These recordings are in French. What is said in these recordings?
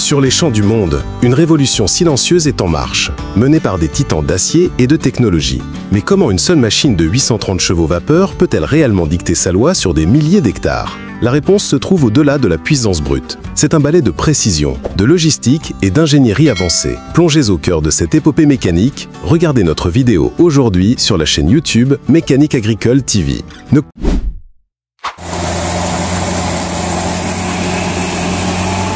Sur les champs du monde, une révolution silencieuse est en marche, menée par des titans d'acier et de technologie. Mais comment une seule machine de 830 chevaux vapeur peut-elle réellement dicter sa loi sur des milliers d'hectares? La réponse se trouve au-delà de la puissance brute. C'est un balai de précision, de logistique et d'ingénierie avancée. Plongez au cœur de cette épopée mécanique, regardez notre vidéo aujourd'hui sur la chaîne YouTube Mécanique Agricole TV.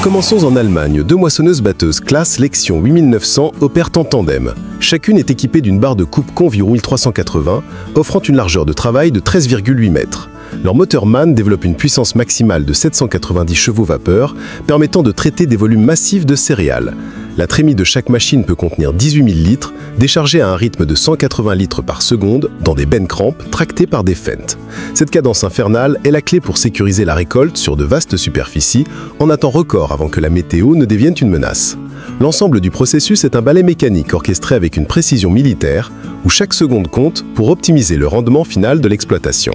Commençons en Allemagne. Deux moissonneuses-batteuses classe Lexion 8900 opèrent en tandem. Chacune est équipée d'une barre de coupe Conviroux 1380, offrant une largeur de travail de 13,8 mètres. Leur moteur MAN développe une puissance maximale de 790 chevaux vapeur, permettant de traiter des volumes massifs de céréales. La trémie de chaque machine peut contenir 18 000 litres, déchargée à un rythme de 180 litres par seconde dans des bennes crampes tractées par des fentes. Cette cadence infernale est la clé pour sécuriser la récolte sur de vastes superficies en un temps record avant que la météo ne devienne une menace. L'ensemble du processus est un balai mécanique orchestré avec une précision militaire où chaque seconde compte pour optimiser le rendement final de l'exploitation.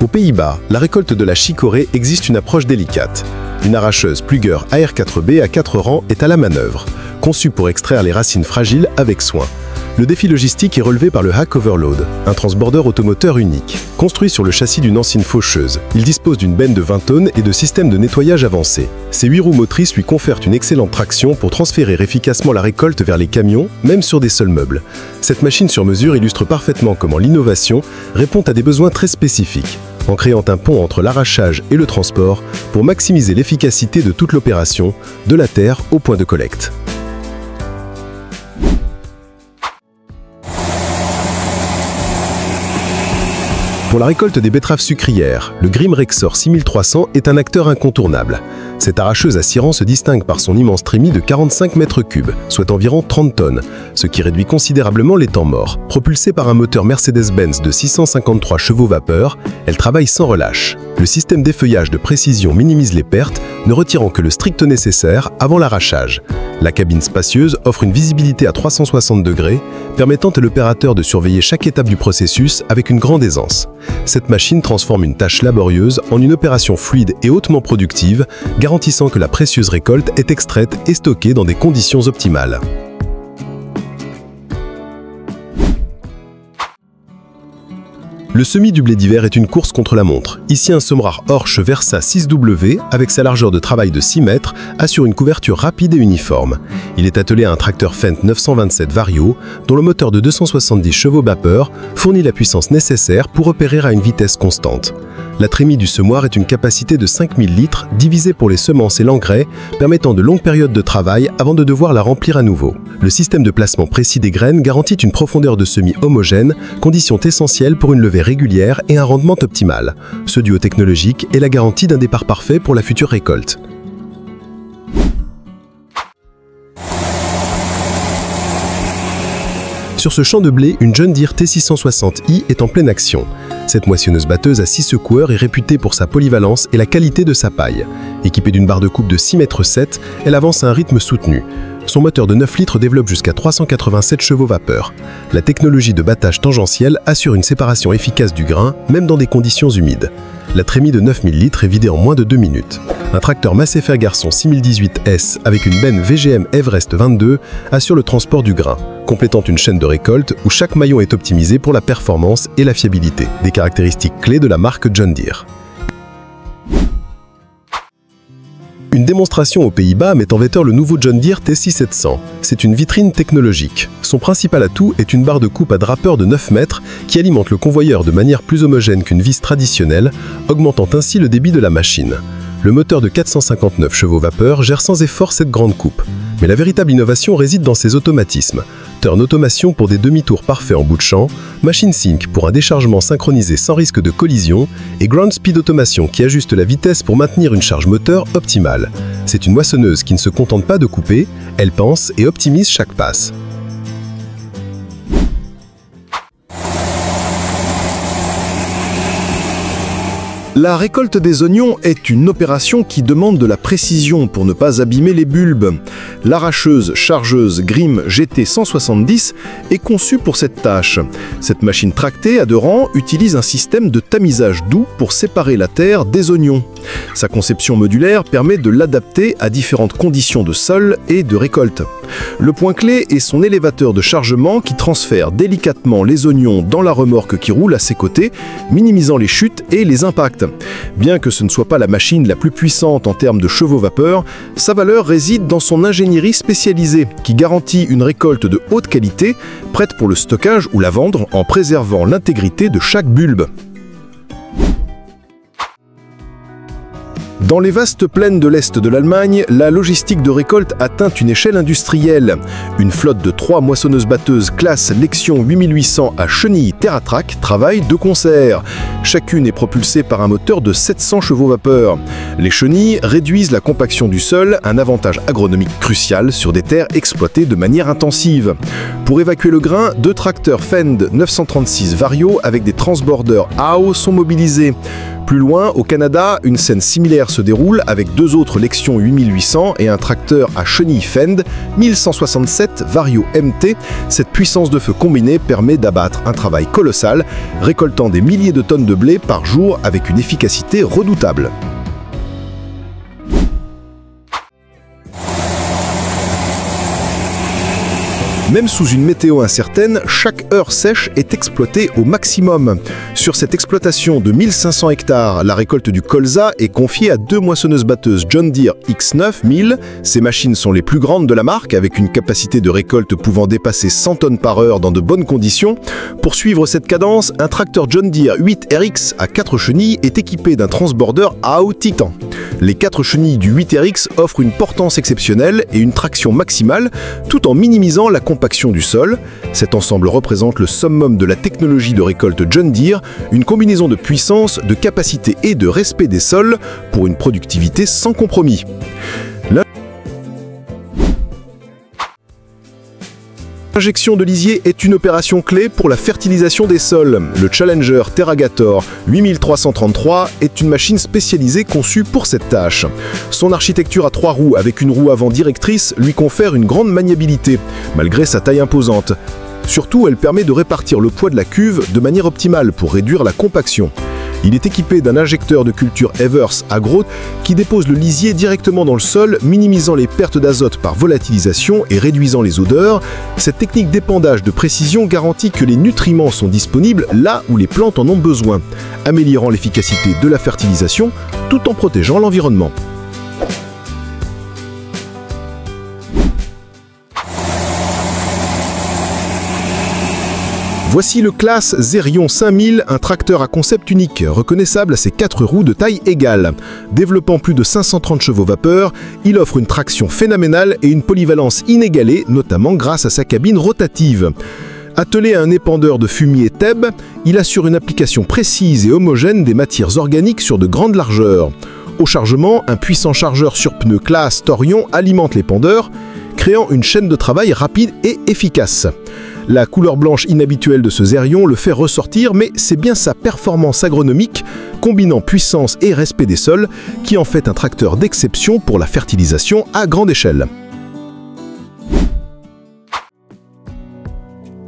Aux Pays-Bas, la récolte de la chicorée existe une approche délicate. Une arracheuse Plugger AR4B à 4 rangs est à la manœuvre, conçue pour extraire les racines fragiles avec soin. Le défi logistique est relevé par le Hack Overload, un transbordeur automoteur unique. Construit sur le châssis d'une ancienne faucheuse, il dispose d'une benne de 20 tonnes et de systèmes de nettoyage avancés. Ses 8 roues motrices lui confèrent une excellente traction pour transférer efficacement la récolte vers les camions, même sur des sols meubles. Cette machine sur mesure illustre parfaitement comment l'innovation répond à des besoins très spécifiques, en créant un pont entre l'arrachage et le transport pour maximiser l'efficacité de toute l'opération, de la terre au point de collecte. Pour la récolte des betteraves sucrières, le Grimm Rexor 6300 est un acteur incontournable. Cette arracheuse à 6 rangs se distingue par son immense trémie de 45 mètres cubes, soit environ 30 tonnes, ce qui réduit considérablement les temps morts. Propulsée par un moteur Mercedes-Benz de 653 chevaux vapeur, elle travaille sans relâche. Le système d'effeuillage de précision minimise les pertes, ne retirant que le strict nécessaire avant l'arrachage. La cabine spacieuse offre une visibilité à 360 degrés, permettant à l'opérateur de surveiller chaque étape du processus avec une grande aisance. Cette machine transforme une tâche laborieuse en une opération fluide et hautement productive, garantissant que la précieuse récolte est extraite et stockée dans des conditions optimales. Le semis du blé d'hiver est une course contre la montre. Ici, un semoir Horsch Versa 6W, avec sa largeur de travail de 6 mètres, assure une couverture rapide et uniforme. Il est attelé à un tracteur Fendt 927 Vario, dont le moteur de 270 chevaux vapeur fournit la puissance nécessaire pour opérer à une vitesse constante. La trémie du semoir est une capacité de 5000 litres divisée pour les semences et l'engrais, permettant de longues périodes de travail avant de devoir la remplir à nouveau. Le système de placement précis des graines garantit une profondeur de semis homogène, condition essentielle pour une levée régulière et un rendement optimal. Ce duo technologique est la garantie d'un départ parfait pour la future récolte. Sur ce champ de blé, une John Deere T660i est en pleine action. Cette moissonneuse-batteuse à 6 secoueurs est réputée pour sa polyvalence et la qualité de sa paille. Équipée d'une barre de coupe de 6,7 mètres, elle avance à un rythme soutenu. Son moteur de 9 litres développe jusqu'à 387 chevaux vapeur. La technologie de battage tangentiel assure une séparation efficace du grain, même dans des conditions humides. La trémie de 9000 litres est vidée en moins de 2 minutes. Un tracteur Macéfer Garçon 6018S avec une benne VGM Everest 22 assure le transport du grain, complétant une chaîne de récolte où chaque maillon est optimisé pour la performance et la fiabilité, des caractéristiques clés de la marque John Deere. Une démonstration aux Pays-Bas met en vecteur le nouveau John Deere T6700. C'est une vitrine technologique. Son principal atout est une barre de coupe à drapeur de 9 mètres qui alimente le convoyeur de manière plus homogène qu'une vis traditionnelle, augmentant ainsi le débit de la machine. Le moteur de 459 chevaux vapeur gère sans effort cette grande coupe. Mais la véritable innovation réside dans ses automatismes. Turn Automation pour des demi-tours parfaits en bout de champ, Machine Sync pour un déchargement synchronisé sans risque de collision et Ground Speed Automation qui ajuste la vitesse pour maintenir une charge moteur optimale. C'est une moissonneuse qui ne se contente pas de couper, elle pense et optimise chaque passe. La récolte des oignons est une opération qui demande de la précision pour ne pas abîmer les bulbes. L'arracheuse chargeuse Grimm GT170 est conçue pour cette tâche. Cette machine tractée à 2 rangs utilise un système de tamisage doux pour séparer la terre des oignons. Sa conception modulaire permet de l'adapter à différentes conditions de sol et de récolte. Le point clé est son élévateur de chargement qui transfère délicatement les oignons dans la remorque qui roule à ses côtés, minimisant les chutes et les impacts. Bien que ce ne soit pas la machine la plus puissante en termes de chevaux-vapeur, sa valeur réside dans son ingénierie spécialisée qui garantit une récolte de haute qualité, prête pour le stockage ou la vendre en préservant l'intégrité de chaque bulbe. Dans les vastes plaines de l'Est de l'Allemagne, la logistique de récolte atteint une échelle industrielle. Une flotte de 3 moissonneuses-batteuses classe Lexion 8800 à chenilles TerraTrack travaille de concert. Chacune est propulsée par un moteur de 700 chevaux-vapeur. Les chenilles réduisent la compaction du sol, un avantage agronomique crucial sur des terres exploitées de manière intensive. Pour évacuer le grain, 2 tracteurs Fend 936 Vario avec des transbordeurs AO sont mobilisés. Plus loin, au Canada, une scène similaire se déroule avec 2 autres Lexion 8800 et un tracteur à chenilles Fend 1167 Vario MT. Cette puissance de feu combinée permet d'abattre un travail colossal, récoltant des milliers de tonnes de blé par jour avec une efficacité redoutable. Même sous une météo incertaine, chaque heure sèche est exploitée au maximum. Sur cette exploitation de 1500 hectares, la récolte du colza est confiée à 2 moissonneuses-batteuses John Deere X9 1000. Ces machines sont les plus grandes de la marque, avec une capacité de récolte pouvant dépasser 100 tonnes par heure dans de bonnes conditions. Pour suivre cette cadence, un tracteur John Deere 8RX à 4 chenilles est équipé d'un transbordeur AO Titan. Les 4 chenilles du 8RX offrent une portance exceptionnelle et une traction maximale, tout en minimisant la compaction du sol. Cet ensemble représente le summum de la technologie de récolte John Deere, une combinaison de puissance, de capacité et de respect des sols pour une productivité sans compromis. L'injection de lisier est une opération clé pour la fertilisation des sols. Le Challenger Terragator 8333 est une machine spécialisée conçue pour cette tâche. Son architecture à 3 roues avec une roue avant directrice lui confère une grande maniabilité, malgré sa taille imposante. Surtout, elle permet de répartir le poids de la cuve de manière optimale pour réduire la compaction. Il est équipé d'un injecteur de culture Evers Agro qui dépose le lisier directement dans le sol, minimisant les pertes d'azote par volatilisation et réduisant les odeurs. Cette technique d'épandage de précision garantit que les nutriments sont disponibles là où les plantes en ont besoin, améliorant l'efficacité de la fertilisation tout en protégeant l'environnement. Voici le Claas Zerion 5000, un tracteur à concept unique, reconnaissable à ses 4 roues de taille égale. Développant plus de 530 chevaux vapeur, il offre une traction phénoménale et une polyvalence inégalée, notamment grâce à sa cabine rotative. Attelé à un épandeur de fumier TEB, il assure une application précise et homogène des matières organiques sur de grandes largeurs. Au chargement, un puissant chargeur sur pneus Claas Torion alimente l'épandeur, créant une chaîne de travail rapide et efficace. La couleur blanche inhabituelle de ce Zerion le fait ressortir, mais c'est bien sa performance agronomique, combinant puissance et respect des sols, qui en fait un tracteur d'exception pour la fertilisation à grande échelle.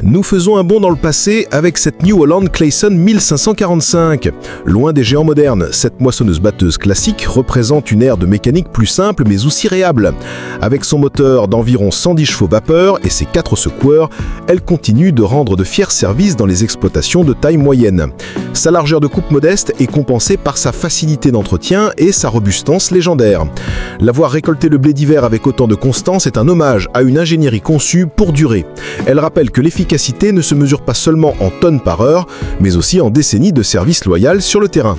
Nous faisons un bond dans le passé avec cette New Holland Clayson 1545. Loin des géants modernes, cette moissonneuse-batteuse classique représente une ère de mécanique plus simple mais aussi réable. Avec son moteur d'environ 110 chevaux vapeur et ses 4 secoueurs, elle continue de rendre de fiers services dans les exploitations de taille moyenne. Sa largeur de coupe modeste est compensée par sa facilité d'entretien et sa robustance légendaire. L'avoir récolté le blé d'hiver avec autant de constance est un hommage à une ingénierie conçue pour durer. Elle rappelle que l'efficacité ne se mesure pas seulement en tonnes par heure, mais aussi en décennies de service loyal sur le terrain.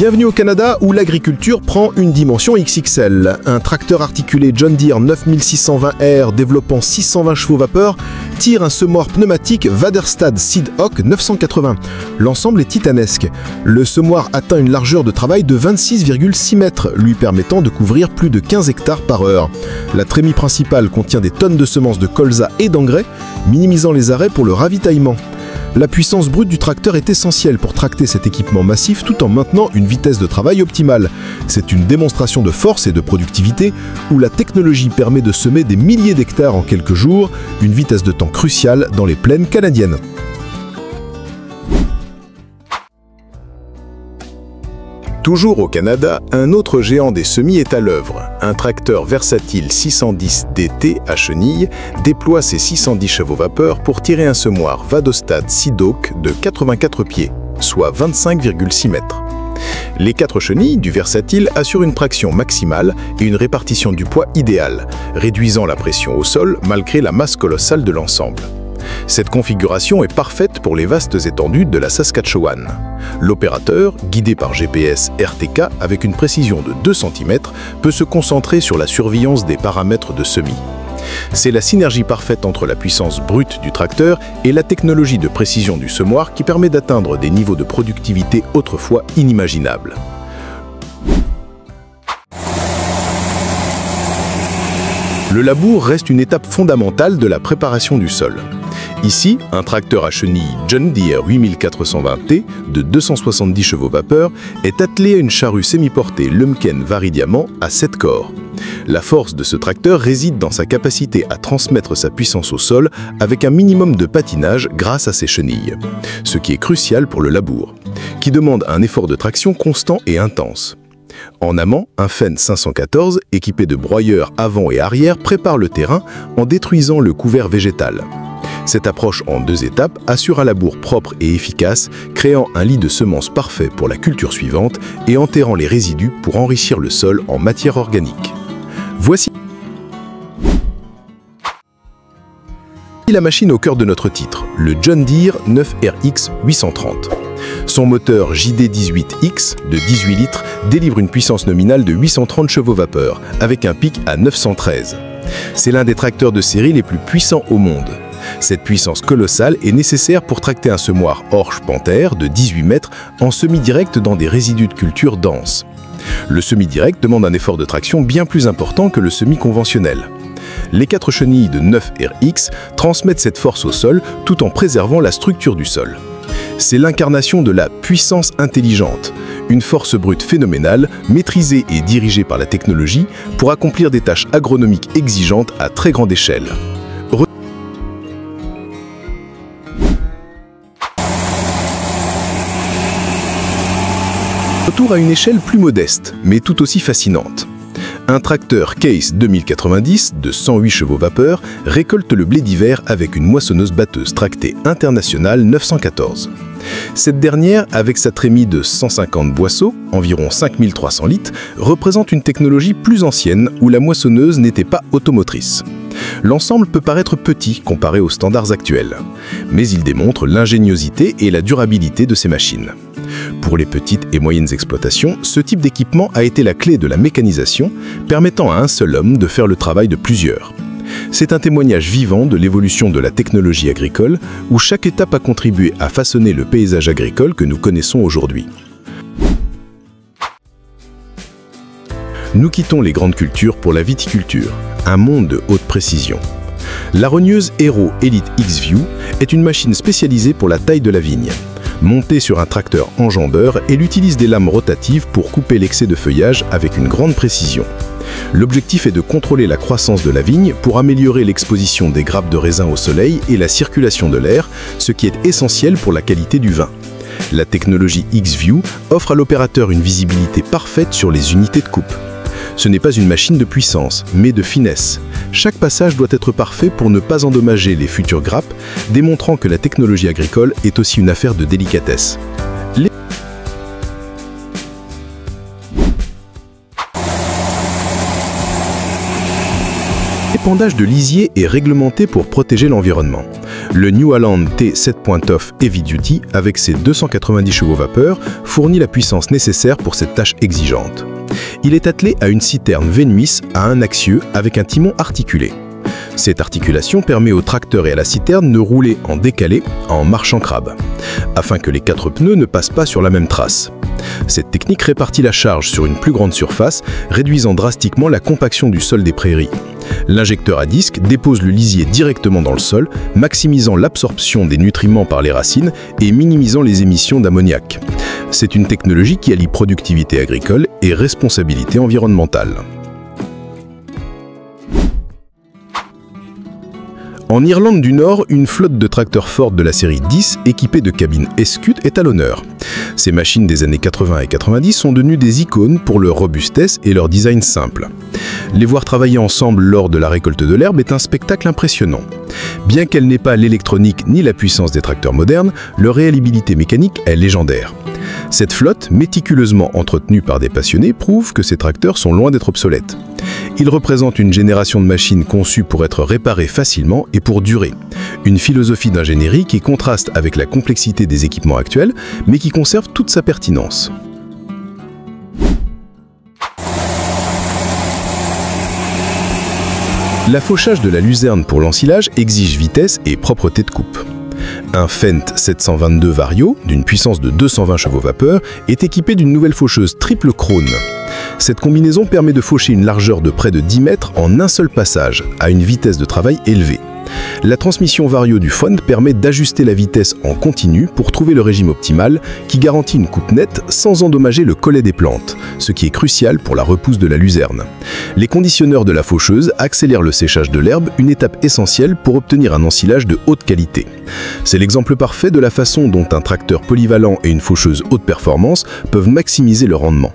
Bienvenue au Canada où l'agriculture prend une dimension XXL. Un tracteur articulé John Deere 9620R développant 620 chevaux vapeur tire un semoir pneumatique Waderstad Seedhawk 980. L'ensemble est titanesque. Le semoir atteint une largeur de travail de 26,6 mètres, lui permettant de couvrir plus de 15 hectares par heure. La trémie principale contient des tonnes de semences de colza et d'engrais, minimisant les arrêts pour le ravitaillement. La puissance brute du tracteur est essentielle pour tracter cet équipement massif tout en maintenant une vitesse de travail optimale. C'est une démonstration de force et de productivité où la technologie permet de semer des milliers d'hectares en quelques jours, une vitesse de temps cruciale dans les plaines canadiennes. Toujours au Canada, un autre géant des semis est à l'œuvre. Un tracteur versatile 610 DT à chenilles déploie ses 610 chevaux vapeur pour tirer un semoir Waderstad Seedhawk de 84 pieds, soit 25,6 mètres. Les 4 chenilles du versatile assurent une traction maximale et une répartition du poids idéale, réduisant la pression au sol malgré la masse colossale de l'ensemble. Cette configuration est parfaite pour les vastes étendues de la Saskatchewan. L'opérateur, guidé par GPS RTK avec une précision de 2 cm, peut se concentrer sur la surveillance des paramètres de semis. C'est la synergie parfaite entre la puissance brute du tracteur et la technologie de précision du semoir qui permet d'atteindre des niveaux de productivité autrefois inimaginables. Le labour reste une étape fondamentale de la préparation du sol. Ici, un tracteur à chenilles John Deere 8420T de 270 chevaux vapeur est attelé à une charrue semi-portée Lumken Vari-Diamant à 7 corps. La force de ce tracteur réside dans sa capacité à transmettre sa puissance au sol avec un minimum de patinage grâce à ses chenilles, ce qui est crucial pour le labour, qui demande un effort de traction constant et intense. En amont, un Fendt 514 équipé de broyeurs avant et arrière prépare le terrain en détruisant le couvert végétal. Cette approche en 2 étapes assure un labour propre et efficace, créant un lit de semences parfait pour la culture suivante et enterrant les résidus pour enrichir le sol en matière organique. Voici la machine au cœur de notre titre, le John Deere 9RX 830. Son moteur JD18X de 18 litres délivre une puissance nominale de 830 chevaux vapeur, avec un pic à 913. C'est l'un des tracteurs de série les plus puissants au monde. Cette puissance colossale est nécessaire pour tracter un semoir Horsch-Panther de 18 mètres en semi-direct dans des résidus de culture denses. Le semi-direct demande un effort de traction bien plus important que le semi-conventionnel. Les 4 chenilles de 9RX transmettent cette force au sol tout en préservant la structure du sol. C'est l'incarnation de la puissance intelligente, une force brute phénoménale, maîtrisée et dirigée par la technologie pour accomplir des tâches agronomiques exigeantes à très grande échelle. Retour à une échelle plus modeste, mais tout aussi fascinante. Un tracteur Case 2090 de 108 chevaux vapeur récolte le blé d'hiver avec une moissonneuse-batteuse tractée internationale 914. Cette dernière, avec sa trémie de 150 boisseaux, environ 5300 litres, représente une technologie plus ancienne où la moissonneuse n'était pas automotrice. L'ensemble peut paraître petit comparé aux standards actuels, mais il démontre l'ingéniosité et la durabilité de ces machines. Pour les petites et moyennes exploitations, ce type d'équipement a été la clé de la mécanisation, permettant à un seul homme de faire le travail de plusieurs. C'est un témoignage vivant de l'évolution de la technologie agricole, où chaque étape a contribué à façonner le paysage agricole que nous connaissons aujourd'hui. Nous quittons les grandes cultures pour la viticulture, un monde de haute précision. La rogneuse Hero Elite X-View est une machine spécialisée pour la taille de la vigne. Montée sur un tracteur enjambeur, elle utilise des lames rotatives pour couper l'excès de feuillage avec une grande précision. L'objectif est de contrôler la croissance de la vigne pour améliorer l'exposition des grappes de raisin au soleil et la circulation de l'air, ce qui est essentiel pour la qualité du vin. La technologie X-View offre à l'opérateur une visibilité parfaite sur les unités de coupe. Ce n'est pas une machine de puissance, mais de finesse. Chaque passage doit être parfait pour ne pas endommager les futures grappes, démontrant que la technologie agricole est aussi une affaire de délicatesse. L'épandage de lisier est réglementé pour protéger l'environnement. Le New Holland T7.off Heavy Duty, avec ses 290 chevaux vapeur, fournit la puissance nécessaire pour cette tâche exigeante. Il est attelé à une citerne Venuis à un axieux avec un timon articulé. Cette articulation permet au tracteur et à la citerne de rouler en décalé, en marche en crabe, afin que les 4 pneus ne passent pas sur la même trace. Cette technique répartit la charge sur une plus grande surface, réduisant drastiquement la compaction du sol des prairies. L'injecteur à disque dépose le lisier directement dans le sol, maximisant l'absorption des nutriments par les racines et minimisant les émissions d'ammoniac. C'est une technologie qui allie productivité agricole et responsabilité environnementale. En Irlande du Nord, une flotte de tracteurs Ford de la série 10 équipée de cabines Escut est à l'honneur. Ces machines des années 80 et 90 sont devenues des icônes pour leur robustesse et leur design simple. Les voir travailler ensemble lors de la récolte de l'herbe est un spectacle impressionnant. Bien qu'elle n'ait pas l'électronique ni la puissance des tracteurs modernes, leur réalibilité mécanique est légendaire. Cette flotte, méticuleusement entretenue par des passionnés, prouve que ces tracteurs sont loin d'être obsolètes. Ils représentent une génération de machines conçues pour être réparées facilement et pour durer. Une philosophie d'ingénierie qui contraste avec la complexité des équipements actuels, mais qui conserve toute sa pertinence. L'affauchage de la luzerne pour l'ensilage exige vitesse et propreté de coupe. Un Fendt 722 Vario, d'une puissance de 220 chevaux vapeur, est équipé d'une nouvelle faucheuse triple Krone. Cette combinaison permet de faucher une largeur de près de 10 mètres en un seul passage, à une vitesse de travail élevée. La transmission Vario du Fendt permet d'ajuster la vitesse en continu pour trouver le régime optimal qui garantit une coupe nette sans endommager le collet des plantes, ce qui est crucial pour la repousse de la luzerne. Les conditionneurs de la faucheuse accélèrent le séchage de l'herbe, une étape essentielle pour obtenir un ensilage de haute qualité. C'est l'exemple parfait de la façon dont un tracteur polyvalent et une faucheuse haute performance peuvent maximiser le rendement.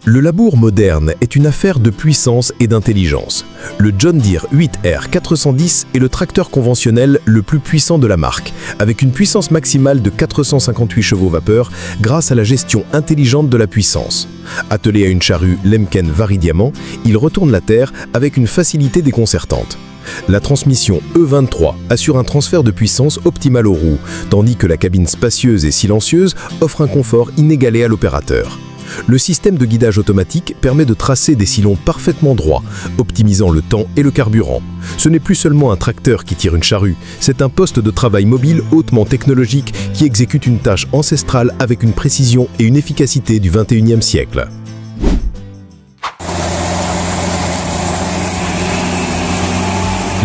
Le labour moderne est une affaire de puissance et d'intelligence. Le John Deere 8R 410 est le tracteur conventionnel le plus puissant de la marque, avec une puissance maximale de 458 chevaux vapeur grâce à la gestion intelligente de la puissance. Attelé à une charrue Lemken Vari-Diamant, il retourne la terre avec une facilité déconcertante. La transmission E23 assure un transfert de puissance optimal aux roues, tandis que la cabine spacieuse et silencieuse offre un confort inégalé à l'opérateur. Le système de guidage automatique permet de tracer des sillons parfaitement droits, optimisant le temps et le carburant. Ce n'est plus seulement un tracteur qui tire une charrue, c'est un poste de travail mobile hautement technologique qui exécute une tâche ancestrale avec une précision et une efficacité du XXIe siècle.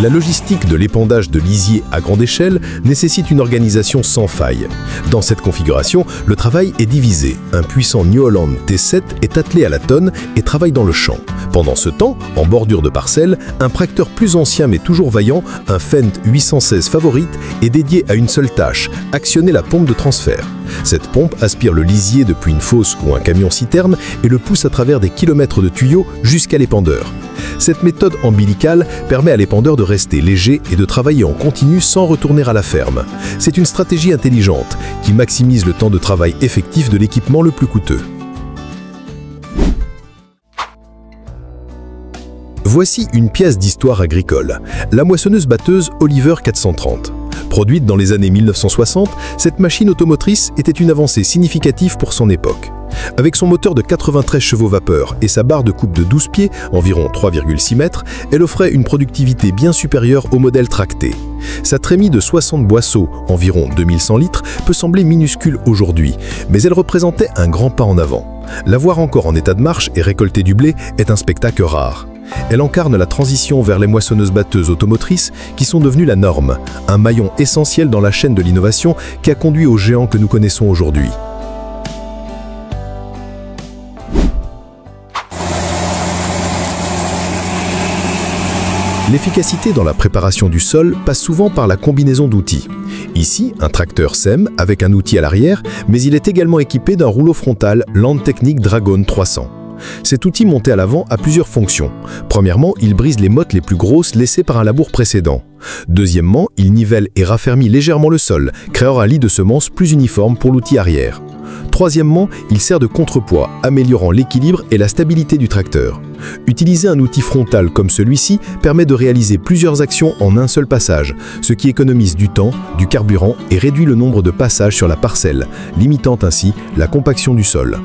La logistique de l'épandage de lisier à grande échelle nécessite une organisation sans faille. Dans cette configuration, le travail est divisé. Un puissant New Holland T7 est attelé à la tonne et travaille dans le champ. Pendant ce temps, en bordure de parcelle, un tracteur plus ancien mais toujours vaillant, un Fendt 816 Favorite, est dédié à une seule tâche, actionner la pompe de transfert. Cette pompe aspire le lisier depuis une fosse ou un camion-citerne et le pousse à travers des kilomètres de tuyaux jusqu'à l'épandeur. Cette méthode ombilicale permet à l'épandeur de rester léger et de travailler en continu sans retourner à la ferme. C'est une stratégie intelligente qui maximise le temps de travail effectif de l'équipement le plus coûteux. Voici une pièce d'histoire agricole, la moissonneuse-batteuse Oliver 430. Produite dans les années 1960, cette machine automotrice était une avancée significative pour son époque. Avec son moteur de 93 chevaux vapeur et sa barre de coupe de 12 pieds, environ 3,6 mètres, elle offrait une productivité bien supérieure au modèle tracté. Sa trémie de 60 boisseaux, environ 2100 litres, peut sembler minuscule aujourd'hui, mais elle représentait un grand pas en avant. La voir encore en état de marche et récolter du blé est un spectacle rare. Elle incarne la transition vers les moissonneuses-batteuses automotrices qui sont devenues la norme, un maillon essentiel dans la chaîne de l'innovation qui a conduit aux géants que nous connaissons aujourd'hui. L'efficacité dans la préparation du sol passe souvent par la combinaison d'outils. Ici, un tracteur sème avec un outil à l'arrière, mais il est également équipé d'un rouleau frontal Landtechnik Dragon 300. Cet outil monté à l'avant a plusieurs fonctions. Premièrement, il brise les mottes les plus grosses laissées par un labour précédent. Deuxièmement, il nivelle et raffermit légèrement le sol, créant un lit de semences plus uniforme pour l'outil arrière. Troisièmement, il sert de contrepoids, améliorant l'équilibre et la stabilité du tracteur. Utiliser un outil frontal comme celui-ci permet de réaliser plusieurs actions en un seul passage, ce qui économise du temps, du carburant et réduit le nombre de passages sur la parcelle, limitant ainsi la compaction du sol.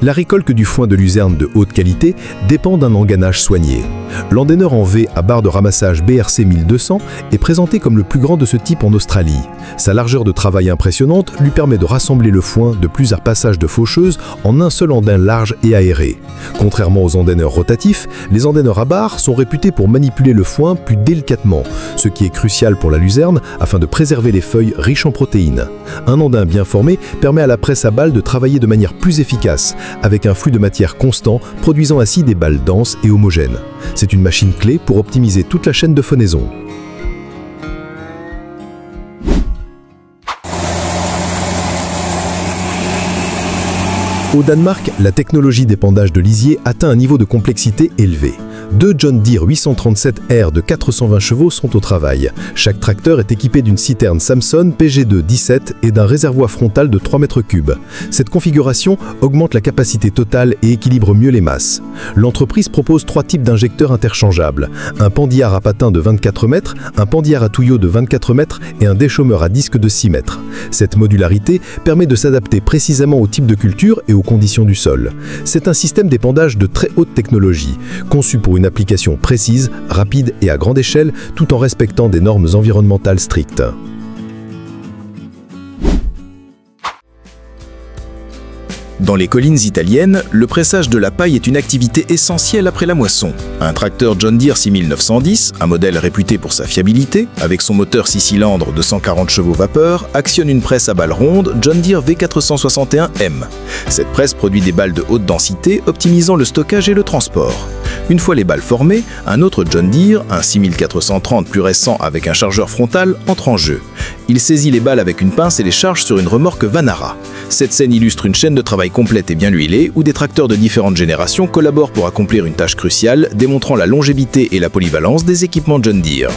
La récolte du foin de luzerne de haute qualité dépend d'un enganage soigné. L'endaineur en V à barre de ramassage BRC 1200 est présenté comme le plus grand de ce type en Australie. Sa largeur de travail impressionnante lui permet de rassembler le foin de plusieurs passages de faucheuse en un seul andain large et aéré. Contrairement aux endaineurs rotatifs, les endaineurs à barre sont réputés pour manipuler le foin plus délicatement, ce qui est crucial pour la luzerne afin de préserver les feuilles riches en protéines. Un andain bien formé permet à la presse à balles de travailler de manière plus efficace, avec un flux de matière constant, produisant ainsi des balles denses et homogènes. C'est une machine clé pour optimiser toute la chaîne de fenaison. Au Danemark, la technologie d'épandage de lisier atteint un niveau de complexité élevé. Deux John Deere 837R de 420 chevaux sont au travail. Chaque tracteur est équipé d'une citerne Samson PG2 17 et d'un réservoir frontal de 3 mètres cubes. Cette configuration augmente la capacité totale et équilibre mieux les masses. L'entreprise propose 3 types d'injecteurs interchangeables. Un pendillard à patins de 24 mètres, un pendillard à tuyaux de 24 mètres et un déchaumeur à disque de 6 mètres. Cette modularité permet de s'adapter précisément au type de culture et aux conditions du sol. C'est un système d'épandage de très haute technologie, conçu pour une application précise, rapide et à grande échelle, tout en respectant des normes environnementales strictes. Dans les collines italiennes, le pressage de la paille est une activité essentielle après la moisson. Un tracteur John Deere 6910, un modèle réputé pour sa fiabilité, avec son moteur 6 cylindres de 140 chevaux vapeur, actionne une presse à balles rondes John Deere V461M. Cette presse produit des balles de haute densité, optimisant le stockage et le transport. Une fois les balles formées, un autre John Deere, un 6430 plus récent avec un chargeur frontal, entre en jeu. Il saisit les balles avec une pince et les charge sur une remorque Vanara. Cette scène illustre une chaîne de travail complète et bien huilée où des tracteurs de différentes générations collaborent pour accomplir une tâche cruciale, démontrant la longévité et la polyvalence des équipements John Deere.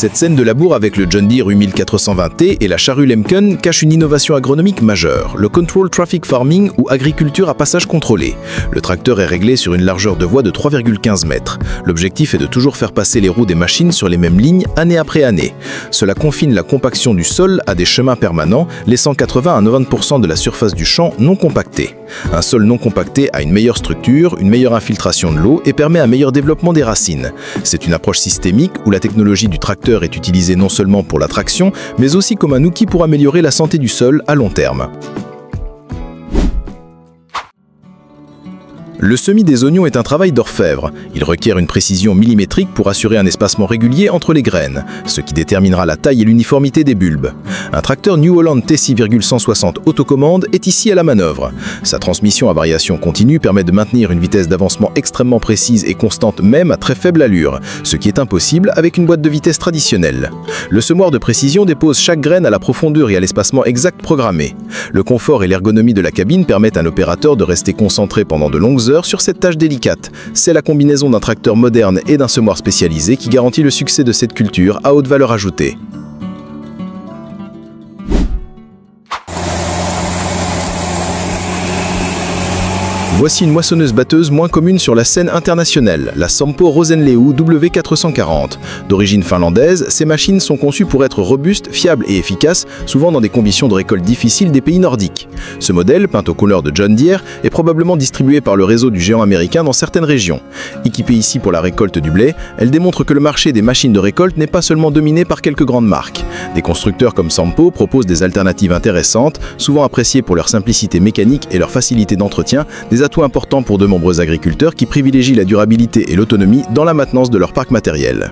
Cette scène de labour avec le John Deere U1420T et la charrue Lemken cache une innovation agronomique majeure, le Control Traffic Farming ou agriculture à passage contrôlé. Le tracteur est réglé sur une largeur de voie de 3,15 mètres. L'objectif est de toujours faire passer les roues des machines sur les mêmes lignes année après année. Cela confine la compaction du sol à des chemins permanents, laissant 80 à 90% de la surface du champ non compactée. Un sol non compacté a une meilleure structure, une meilleure infiltration de l'eau et permet un meilleur développement des racines. C'est une approche systémique où la technologie du tracteur est utilisée non seulement pour la traction, mais aussi comme un outil pour améliorer la santé du sol à long terme. Le semis des oignons est un travail d'orfèvre. Il requiert une précision millimétrique pour assurer un espacement régulier entre les graines, ce qui déterminera la taille et l'uniformité des bulbes. Un tracteur New Holland T6,160 autocommande est ici à la manœuvre. Sa transmission à variation continue permet de maintenir une vitesse d'avancement extrêmement précise et constante même à très faible allure, ce qui est impossible avec une boîte de vitesse traditionnelle. Le semoir de précision dépose chaque graine à la profondeur et à l'espacement exact programmé. Le confort et l'ergonomie de la cabine permettent à l'opérateur de rester concentré pendant de longues heures sur cette tâche délicate. C'est la combinaison d'un tracteur moderne et d'un semoir spécialisé qui garantit le succès de cette culture à haute valeur ajoutée. Voici une moissonneuse-batteuse moins commune sur la scène internationale, la Sampo Rosenleu W440. D'origine finlandaise, ces machines sont conçues pour être robustes, fiables et efficaces, souvent dans des conditions de récolte difficiles des pays nordiques. Ce modèle, peint aux couleurs de John Deere, est probablement distribué par le réseau du géant américain dans certaines régions. Équipée ici pour la récolte du blé, elle démontre que le marché des machines de récolte n'est pas seulement dominé par quelques grandes marques. Des constructeurs comme Sampo proposent des alternatives intéressantes, souvent appréciées pour leur simplicité mécanique et leur facilité d'entretien, des atouts importants pour de nombreux agriculteurs qui privilégient la durabilité et l'autonomie dans la maintenance de leur parc matériel.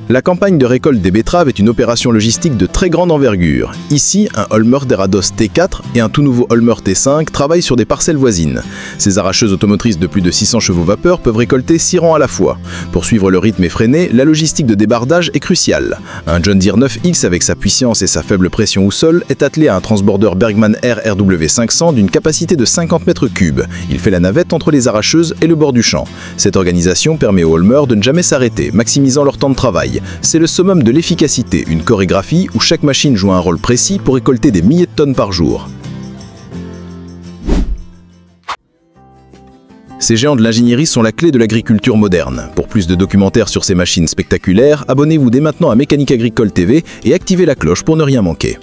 La campagne de récolte des betteraves est une opération logistique de très grande envergure. Ici, un Holmer Derados T4 et un tout nouveau Holmer T5 travaillent sur des parcelles voisines. Ces arracheuses automotrices de plus de 600 chevaux vapeur peuvent récolter 6 rangs à la fois. Pour suivre le rythme effréné, la logistique de débardage est cruciale. Un John Deere 9X avec sa puissance et sa faible pression au sol est attelé à un transborder Bergmann RW500 d'une capacité de 50 mètres cubes. Il fait la navette entre les arracheuses et le bord du champ. Cette organisation permet aux Holmer de ne jamais s'arrêter, maximisant leur temps de travail. C'est le summum de l'efficacité, une chorégraphie où chaque machine joue un rôle précis pour récolter des milliers de tonnes par jour. Ces géants de l'ingénierie sont la clé de l'agriculture moderne. Pour plus de documentaires sur ces machines spectaculaires, abonnez-vous dès maintenant à Mécanique Agricole TV et activez la cloche pour ne rien manquer.